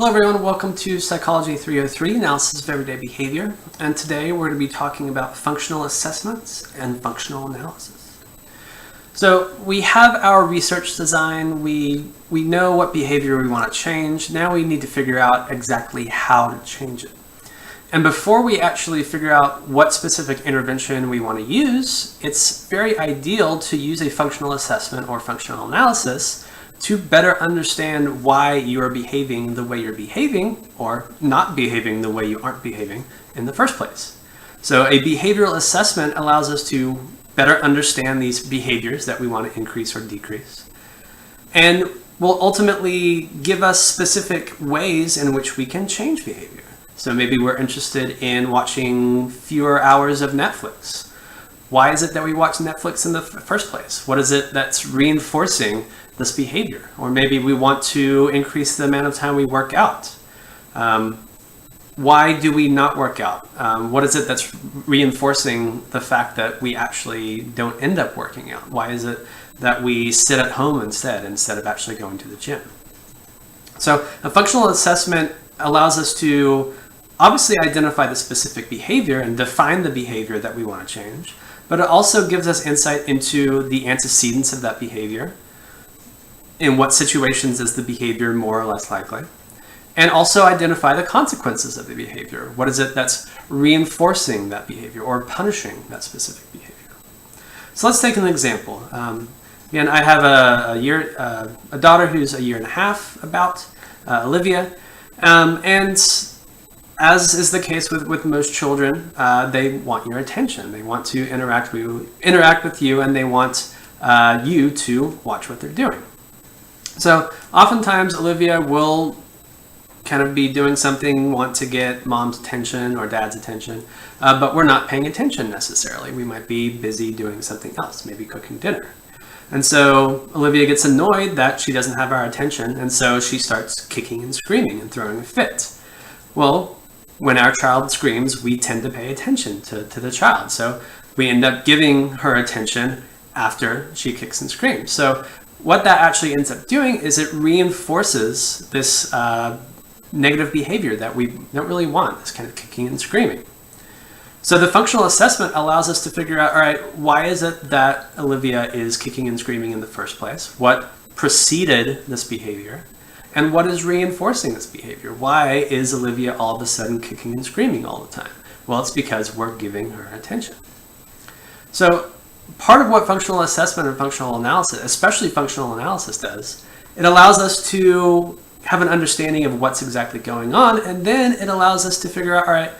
Hello everyone, welcome to Psychology 303, Analysis of Everyday Behavior, and today we're going to be talking about functional assessments and functional analysis. So we have our research design, we know what behavior we want to change, now we need to figure out exactly how to change it. And before we actually figure out what specific intervention we want to use, it's very ideal to use a functional assessment or functional analysis to better understand why you are behaving the way you're behaving or not behaving the way you aren't behaving in the first place. So a behavioral assessment allows us to better understand these behaviors that we want to increase or decrease, and will ultimately give us specific ways in which we can change behavior. So maybe we're interested in watching fewer hours of Netflix. Why is it that we watch Netflix in the first place? What is it that's reinforcing this behavior? Or maybe we want to increase the amount of time we work out. Why do we not work out? What is it that's reinforcing the fact that we actually don't end up working out? Why is it that we sit at home instead of actually going to the gym? So a functional assessment allows us to obviously identify the specific behavior and define the behavior that we want to change, but it also gives us insight into the antecedents of that behavior. In what situations is the behavior more or less likely? And also identify the consequences of the behavior. What is it that's reinforcing that behavior or punishing that specific behavior? So let's take an example. Again, I have a daughter who's a year and a half, about Olivia, and as is the case with most children, they want your attention. They want to interact with you, and they want you to watch what they're doing. So oftentimes Olivia will kind of be doing something, want to get mom's attention or dad's attention, but we're not paying attention necessarily. We might be busy doing something else, maybe cooking dinner. And so Olivia gets annoyed that she doesn't have our attention, and so she starts kicking and screaming and throwing a fit. Well, when our child screams, we tend to pay attention to the child. So we end up giving her attention after she kicks and screams. So what that actually ends up doing is it reinforces this negative behavior that we don't really want, this kind of kicking and screaming. So the functional assessment allows us to figure out, all right, why is it that Olivia is kicking and screaming in the first place? What preceded this behavior? And what is reinforcing this behavior? Why is Olivia all of a sudden kicking and screaming all the time? Well, it's because we're giving her attention. So part of what functional assessment and functional analysis, especially functional analysis, does, it allows us to have an understanding of what's exactly going on, and then it allows us to figure out, all right,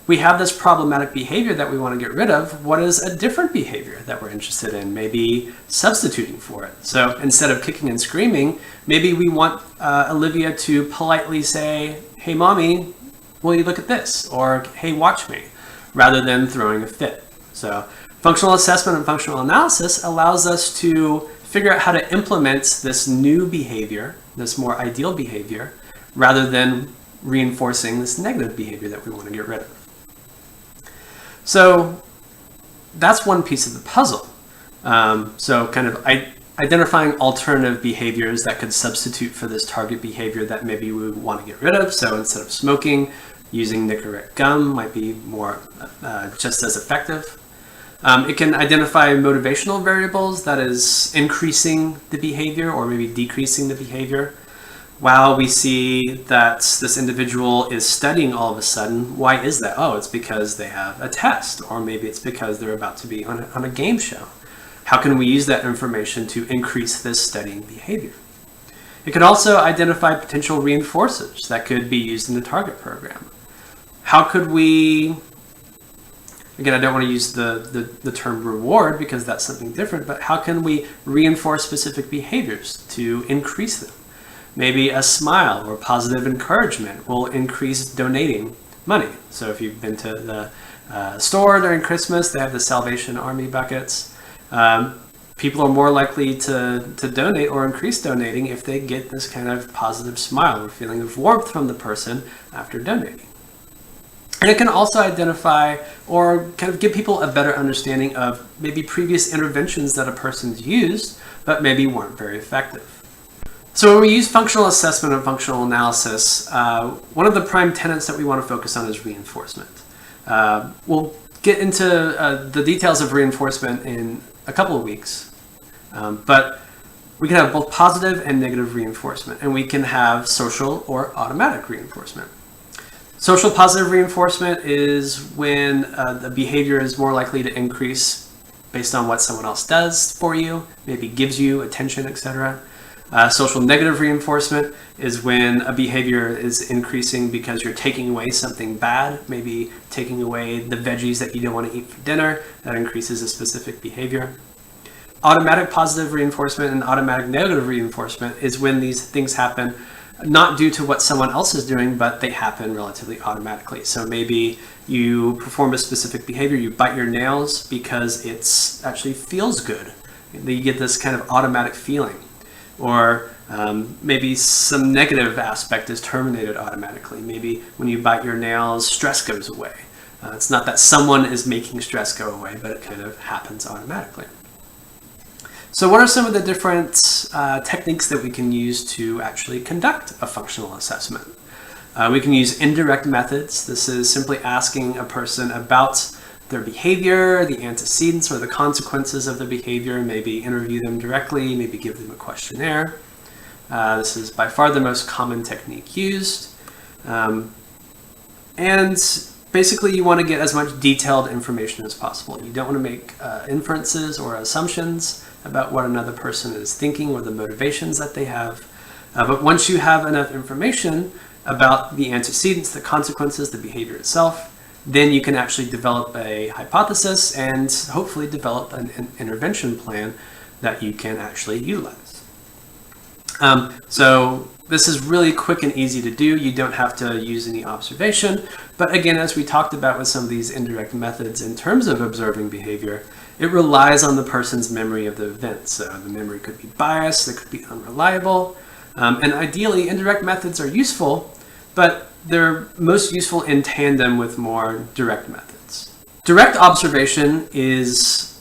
we have this problematic behavior that we want to get rid of. What is a different behavior that we're interested in, maybe substituting for it? So instead of kicking and screaming, maybe we want Olivia to politely say, hey mommy, will you look at this? Or hey, watch me, rather than throwing a fit. So functional assessment and functional analysis allows us to figure out how to implement this new behavior, this more ideal behavior, rather than reinforcing this negative behavior that we want to get rid of. So that's one piece of the puzzle. So kind of identifying alternative behaviors that could substitute for this target behavior that maybe we want to get rid of. So instead of smoking, using Nicorette gum might be more just as effective. It can identify motivational variables, that is increasing the behavior or maybe decreasing the behavior. While we see that this individual is studying all of a sudden, why is that? Oh, it's because they have a test, or maybe it's because they're about to be on a game show. How can we use that information to increase this studying behavior? It could also identify potential reinforcers that could be used in the target program. How could we, again, I don't want to use the term reward because that's something different, but how can we reinforce specific behaviors to increase them? Maybe a smile or positive encouragement will increase donating money. So if you've been to the store during Christmas, they have the Salvation Army buckets. People are more likely to donate or increase donating if they get this kind of positive smile or feeling of warmth from the person after donating. And it can also identify or kind of give people a better understanding of maybe previous interventions that a person's used, but maybe weren't very effective. So when we use functional assessment and functional analysis, one of the prime tenets that we want to focus on is reinforcement. We'll get into the details of reinforcement in a couple of weeks, but we can have both positive and negative reinforcement, and we can have social or automatic reinforcement. Social positive reinforcement is when the behavior is more likely to increase based on what someone else does for you, maybe gives you attention, etc. Social negative reinforcement is when a behavior is increasing because you're taking away something bad, maybe taking away the veggies that you don't want to eat for dinner. That increases a specific behavior. Automatic positive reinforcement and automatic negative reinforcement is when these things happen not due to what someone else is doing, but they happen relatively automatically. So maybe you perform a specific behavior, you bite your nails because it actually feels good. You get this kind of automatic feeling. Or maybe some negative aspect is terminated automatically. Maybe when you bite your nails, stress goes away. It's not that someone is making stress go away, but it kind of happens automatically. So what are some of the different techniques that we can use to actually conduct a functional assessment? We can use indirect methods. This is simply asking a person about their behavior, the antecedents or the consequences of the behavior, maybe interview them directly, maybe give them a questionnaire. This is by far the most common technique used. And basically you want to get as much detailed information as possible. You don't want to make inferences or assumptions about what another person is thinking or the motivations that they have. But once you have enough information about the antecedents, the consequences, the behavior itself, then you can actually develop a hypothesis and hopefully develop an intervention plan that you can actually utilize. So this is really quick and easy to do. You don't have to use any observation. But again, as we talked about with some of these indirect methods in terms of observing behavior, it relies on the person's memory of the event. So the memory could be biased, it could be unreliable. And ideally, indirect methods are useful, but they're most useful in tandem with more direct methods. Direct observation is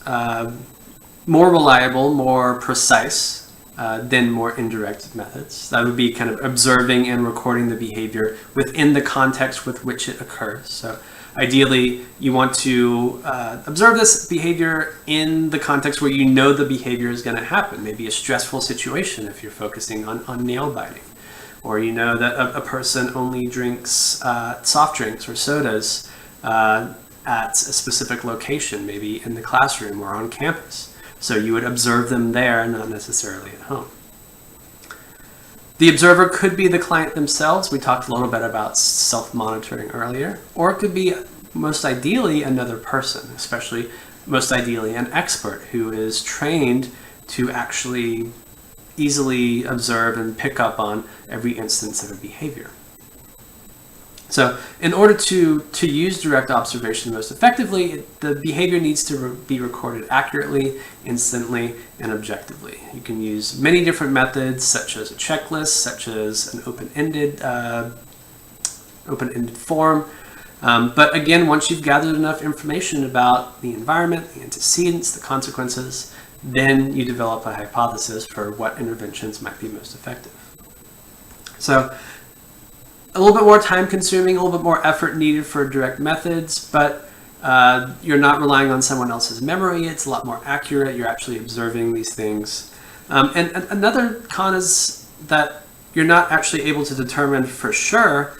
more reliable, more precise than more indirect methods. That would be kind of observing and recording the behavior within the context with which it occurs. So ideally, you want to observe this behavior in the context where you know the behavior is going to happen. Maybe a stressful situation if you're focusing on nail biting. Or you know that a person only drinks soft drinks or sodas at a specific location, maybe in the classroom or on campus. So you would observe them there, not necessarily at home. The observer could be the client themselves. We talked a little bit about self-monitoring earlier. Or it could be, most ideally, another person, especially most ideally an expert who is trained to actually easily observe and pick up on every instance of a behavior. So in order to use direct observation most effectively, the behavior needs to be recorded accurately, instantly, and objectively. You can use many different methods, such as a checklist, such as an open-ended form. But again, once you've gathered enough information about the environment, the antecedents, the consequences, then you develop a hypothesis for what interventions might be most effective. So a little bit more time consuming, a little bit more effort needed for direct methods, but you're not relying on someone else's memory. It's a lot more accurate. You're actually observing these things. And another con is that you're not actually able to determine for sure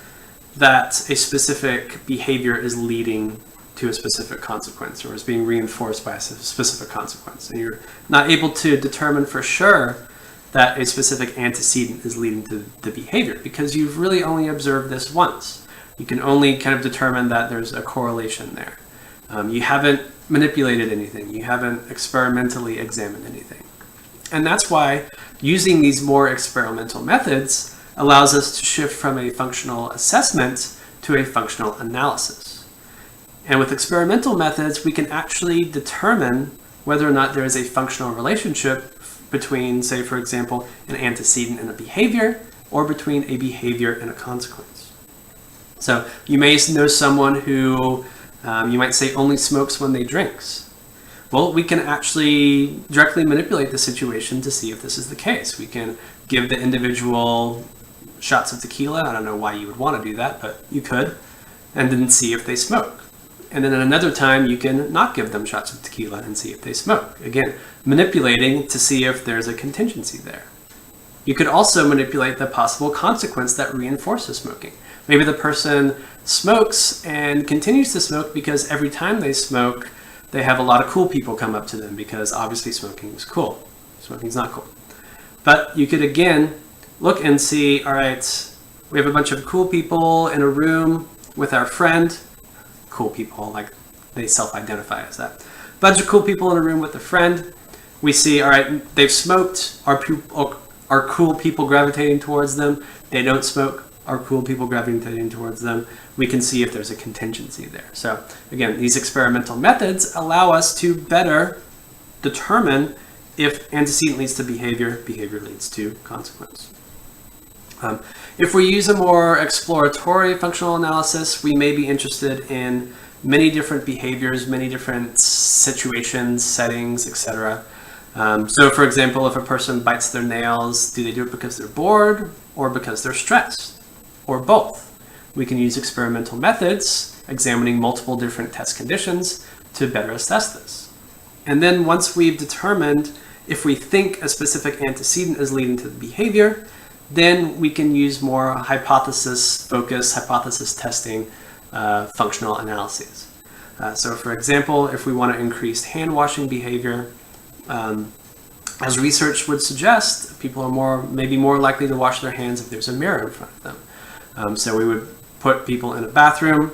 that a specific behavior is leading to a specific consequence or is being reinforced by a specific consequence. And you're not able to determine for sure that a specific antecedent is leading to the behavior because you've really only observed this once. You can only kind of determine that there's a correlation there. You haven't manipulated anything. You haven't experimentally examined anything. And that's why using these more experimental methods allows us to shift from a functional assessment to a functional analysis. And with experimental methods, we can actually determine whether or not there is a functional relationship between, say, for example, an antecedent and a behavior, or between a behavior and a consequence. So you may know someone who you might say only smokes when they drinks. Well, we can actually directly manipulate the situation to see if this is the case. We can give the individual shots of tequila. I don't know why you would want to do that, but you could, and then see if they smoke. And then at another time, you can not give them shots of tequila and see if they smoke. Again, manipulating to see if there's a contingency there. You could also manipulate the possible consequence that reinforces smoking. Maybe the person smokes and continues to smoke because every time they smoke, they have a lot of cool people come up to them because obviously smoking is cool. Smoking's not cool. But you could again look and see, all right, we have a bunch of cool people in a room with our friend. Cool people, like they self-identify as that. Bunch of cool people in a room with a friend. We see, all right, they've smoked. Are cool people gravitating towards them? They don't smoke. Are cool people gravitating towards them? We can see if there's a contingency there. So again, these experimental methods allow us to better determine if antecedent leads to behavior, behavior leads to consequence. If we use a more exploratory functional analysis, we may be interested in many different behaviors, many different situations, settings, etc. So for example, if a person bites their nails, do they do it because they're bored or because they're stressed, or both? We can use experimental methods, examining multiple different test conditions to better assess this. And then once we've determined if we think a specific antecedent is leading to the behavior, then we can use more hypothesis-focused, hypothesis testing functional analyses. So for example, if we want to increase hand washing behavior, as research would suggest, people are maybe more likely to wash their hands if there's a mirror in front of them. So we would put people in a bathroom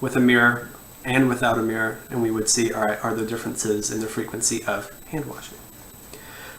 with a mirror and without a mirror, and we would see, all right, are there differences in the frequency of hand washing?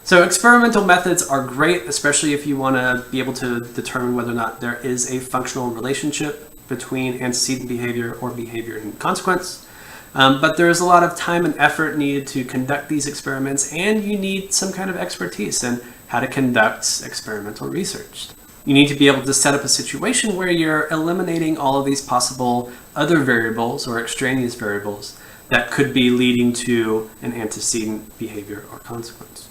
So experimental methods are great, especially if you want to be able to determine whether or not there is a functional relationship between antecedent behavior or behavior and consequence. But there's a lot of time and effort needed to conduct these experiments, and you need some kind of expertise in how to conduct experimental research. You need to be able to set up a situation where you're eliminating all of these possible other variables or extraneous variables that could be leading to an antecedent behavior or consequence.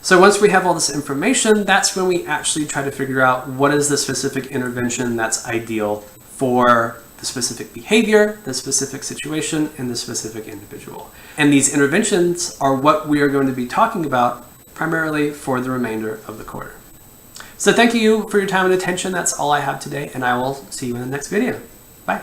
So once we have all this information, that's when we actually try to figure out what is the specific intervention that's ideal for the specific behavior, the specific situation, and the specific individual. And these interventions are what we are going to be talking about primarily for the remainder of the quarter. So thank you for your time and attention. That's all I have today, and I will see you in the next video. Bye.